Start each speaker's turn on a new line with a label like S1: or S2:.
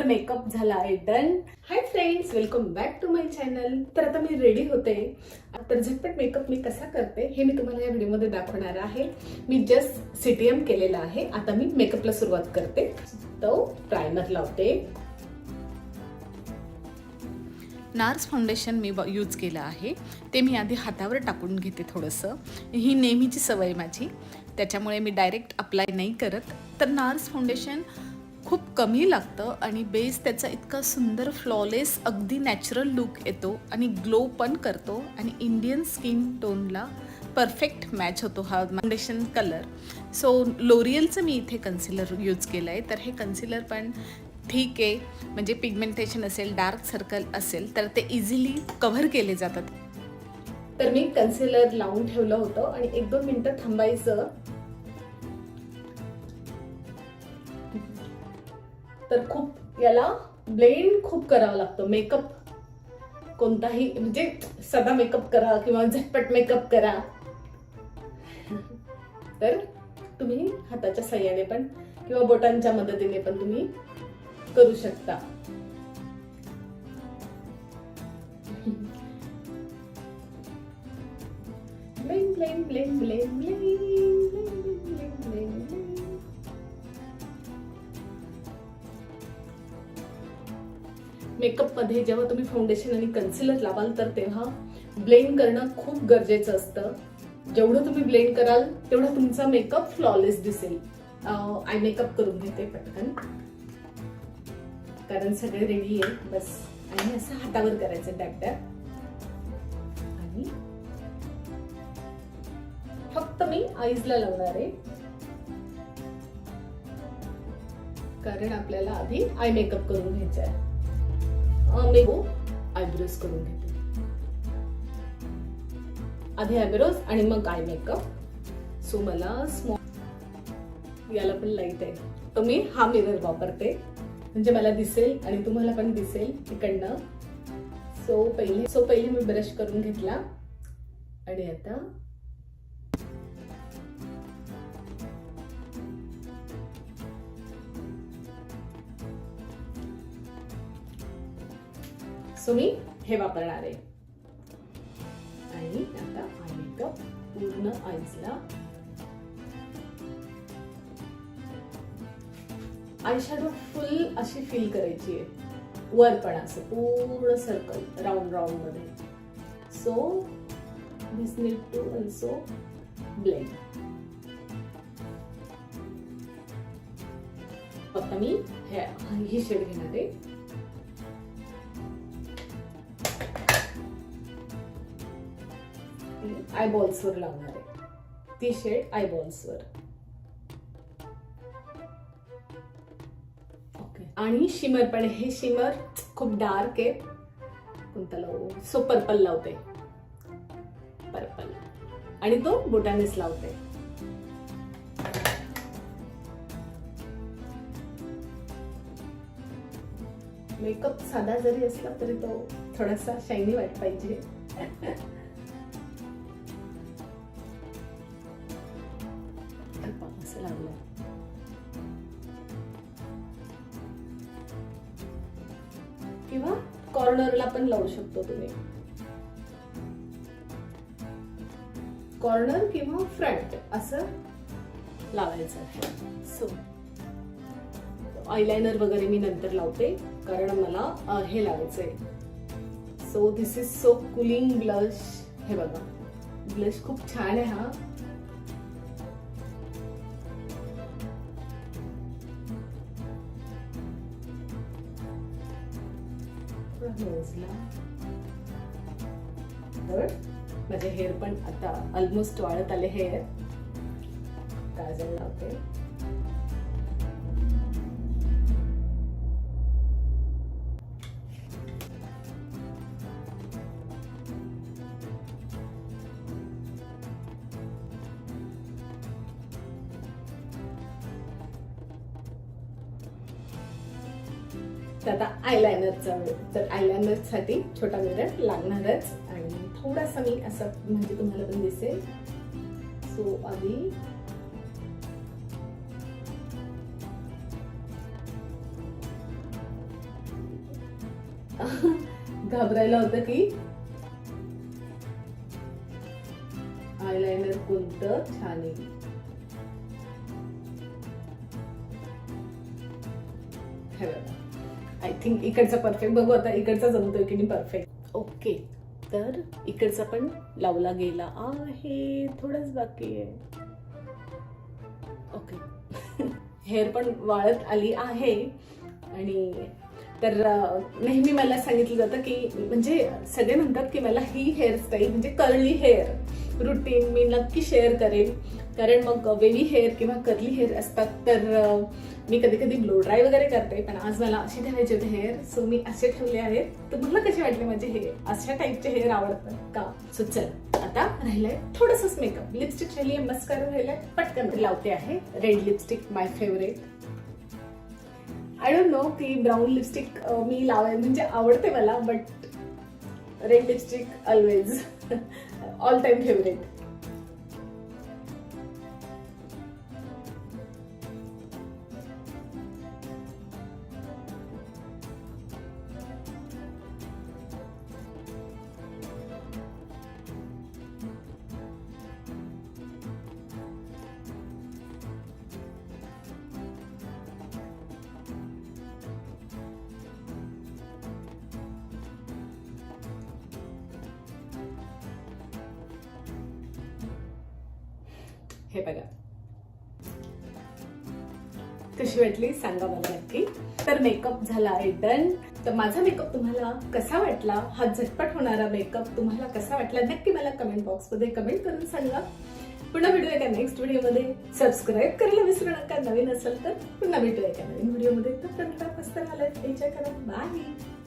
S1: तर मेकअप झाला आहे done. Hi friends, welcome back to my channel. तर आता मी रेडी होते. तर झटपट मेकअप मी कसा करते हे मी तुम्हाला या व्हिडिओमध्ये दाखवणार आहे. मी जस्ट सीटीएम केलेला आहे. आता मी मेकअपला सुरुवात करते. तो प्रायमर लावते.
S2: नार्स फाउंडेशन मी यूज केलं आहे. ते मी आधी हातावर टाकून घेते थोडंसं. ही नेहमीची सवय माझी, त्याच्यामुळे मी डायरेक्ट अप्लाय नाही करत. तर नार्स फाउंडेशन खूप कमी लागतं आणि बेस त्याचा इतका सुंदर फ्लॉलेस अगदी नॅचरल लुक येतो आणि ग्लो पण करतो आणि इंडियन स्किन टोनला परफेक्ट मॅच होतो हा फाउंडेशन कलर. सो लोरियलचं मी इथे कन्सिलर यूज केलं आहे. तर हे कन्सिलर पण ठीक आहे, म्हणजे पिगमेंटेशन असेल, डार्क सर्कल असेल तर ते इझिली कव्हर केले जातात.
S1: तर मी कन्सिलर लावून ठेवलं होतं आणि 1-2 मिनिटं थांबायचं. तर खूप याला ब्लेंड खूप करावं लागतं. मेकअप कोणताही, म्हणजे साधा मेकअप करा किंवा झटपट मेकअप करा, तर तुम्ही हाताच्या साह्याने पण किंवा बोटांच्या मदतीने पण तुम्ही करू शकता. Bling bling bling bling bling bling. Makeup मध्ये जेव्हा तुम्ही फाउंडेशन आणि कन्सिलर लावाल तर तेव्हा ब्लेंड करणं खूप गरजेचं असतं. जेवढं तुम्ही ब्लेंड कराल तेवढा तुमचा मेकअप फ्लॉलेस दिसेल. आय मेकअप करून घेते पटकन, कारण सगळे रेडी आहे. बस आणि असं हातावर करायचं टॅप टॅप. आणि फक्त मी आईजला लावणार आहे, कारण आपल्याला आधी आय मेकअप करून घ्यायचा आहे. मी आयब्रोज करून घेते. आधी आयब्रोज आणि मग आय मेकअप. सो मला स्मॉल, याला पण लाईट आहे तर मी हा मिरर वापरते, म्हणजे मला दिसेल आणि तुम्हाला पण दिसेल इकडनं. सो पहिले मी ब्रश करून घेतला आणि आता सो मी हे वापरणार आहे. आणि आता आय मेकअप पूर्ण आईजला. आय शॅडो फुल अशी फील करायची आहे, वर पण असं पूर्ण सर्कल राऊंड राऊंड मध्ये. So this need to also blend. आता मी ही शेड घेणार आहे. आयबॉल्स वर लावणार आहे ती शेड, आयबॉल्स वर. ओके. आणि शिमर पण, हे शिमर खूप डार्क आहे. कोणता लावू? सो पर्पल लावते, पर्पल. आणि तो बोटानेच लावते. मेकअप साधा जरी असला तरी तो थोडासा शायनी वाट पाहिजे. किंवा कॉर्नरला पण लावू शकतो तुम्ही, कॉर्नर किंवा फ्रंट असं लावायचं आहे. सो आयलाइनर वगैरे मी नंतर लावते, कारण मला हे लावायचंय. So this is so cooling blush. हे बघा, ब्लश खूप छान आहे हा. तर माझे हेअर पण आता ऑलमोस्ट वाढत आले. हेअर काजल लावते. आता आयलाइनरचा वेळ. तर आयलाइनर साठी छोटा मिरर लागणारच आणि थोडासा मी असं, म्हणजे तुम्हाला पण दिसेल. सो आधी घाबरायला होतं की आयलाइनर कोणतं छान आहे. आय थिंक इकडचा परफेक्ट. बघू आता इकडचा जमतोय की नाही परफेक्ट. ओके, तर इकडचा पण लावला गेला आहे, थोडंच बाकी आहे. ओके. हेअर पण वाळत आली आहे. आणि तर नेहमी मला सांगितलं जातं की म्हणजे सगळे म्हणतात की मला ही हेअरस्टाईल म्हणजे कर्ली हेअर रुटीन मी नक्की शेअर करेन, कारण मग वेवी हेअर किंवा कर्ली हेअर असतात तर मी कधी कधी ब्लो ड्राय वगैरे करते, पण आज मला असे ठेवायचे होते हेअर, सो मी असे ठेवले आहेत. तुम्हाला कसे वाटले माझे हेअर? अशा टाईपचे हेअर आवडतात का? सो चल, आता राहिलंय थोडंसंच मेकअप. लिपस्टिक राहिली आहे, मस्कारा राहिलाय, पटकन लावते आहे. Red lipstick my favourite. I don't know की ब्राऊन लिपस्टिक मी लावाय म्हणजे आवडते मला, but red lipstick always all time favourite. हे बघा कशी वाटली सांगा मला नक्की. तर मेकअप झाला आहे डन. तर माझा मेकअप तुम्हाला कसा वाटला? हा झटपट होणारा मेकअप तुम्हाला कसा वाटला नक्की मला कमेंट बॉक्स मध्ये कमेंट करून सांगा. पुन्हा भेटूया एका नेक्स्ट व्हिडिओमध्ये. सबस्क्राईब करायला विसरू नका नवीन असेल तर. पुन्हा भेटूया एका नवीन व्हिडिओमध्ये. तर मस्त मला एन्जॉय करा. बाय.